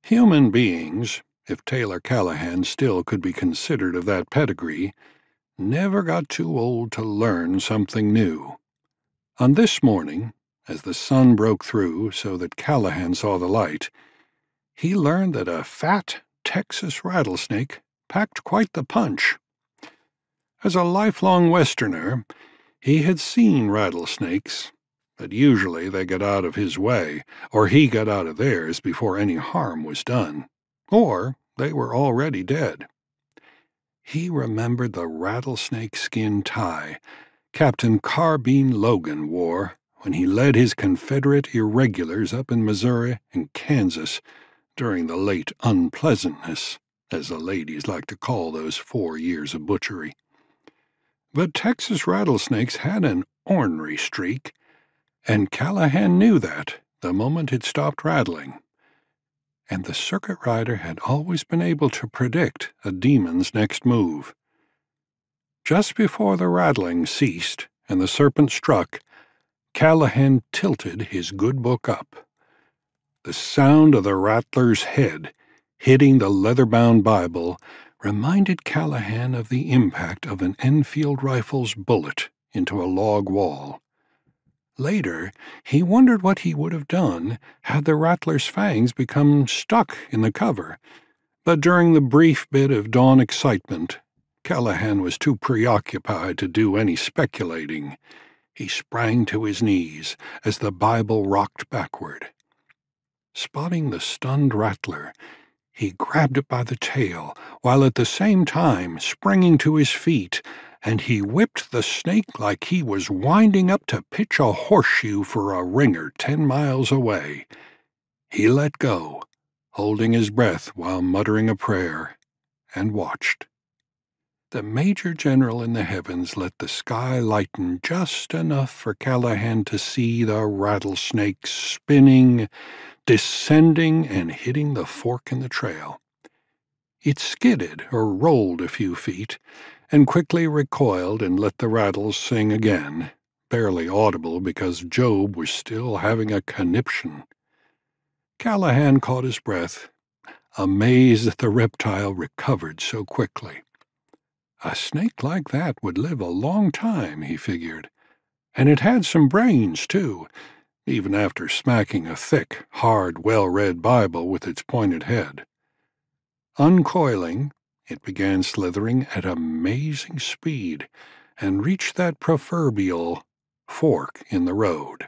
Human beings, if Taylor Callahan still could be considered of that pedigree, never got too old to learn something new. On this morning, as the sun broke through so that Callahan saw the light, he learned that a fat Texas rattlesnake packed quite the punch. As a lifelong Westerner, he had seen rattlesnakes, but usually they got out of his way, or he got out of theirs before any harm was done, or they were already dead. He remembered the rattlesnake skin tie Captain Carbine Logan wore when he led his Confederate irregulars up in Missouri and Kansas during the late unpleasantness, as the ladies like to call those 4 years of butchery. But Texas rattlesnakes had an ornery streak, and Callahan knew that the moment it stopped rattling. And the circuit rider had always been able to predict a demon's next move. Just before the rattling ceased and the serpent struck, Callahan tilted his good book up. The sound of the rattler's head hitting the leather-bound Bible reminded Callahan of the impact of an Enfield rifle's bullet into a log wall. Later, he wondered what he would have done had the rattler's fangs become stuck in the cover, but during the brief bit of dawn excitement, Callahan was too preoccupied to do any speculating. He sprang to his knees as the Bible rocked backward. Spotting the stunned rattler, he grabbed it by the tail, while at the same time springing to his feet, and he whipped the snake like he was winding up to pitch a horseshoe for a ringer 10 miles away. He let go, holding his breath while muttering a prayer, and watched. The Major General in the heavens let the sky lighten just enough for Callahan to see the rattlesnake spinning, descending, and hitting the fork in the trail. It skidded or rolled a few feet, and quickly recoiled and let the rattles sing again, barely audible because Job was still having a conniption. Callahan caught his breath, amazed that the reptile recovered so quickly. A snake like that would live a long time, he figured, and it had some brains, too, even after smacking a thick, hard, well-read Bible with its pointed head. Uncoiling, it began slithering at amazing speed and reached that proverbial fork in the road.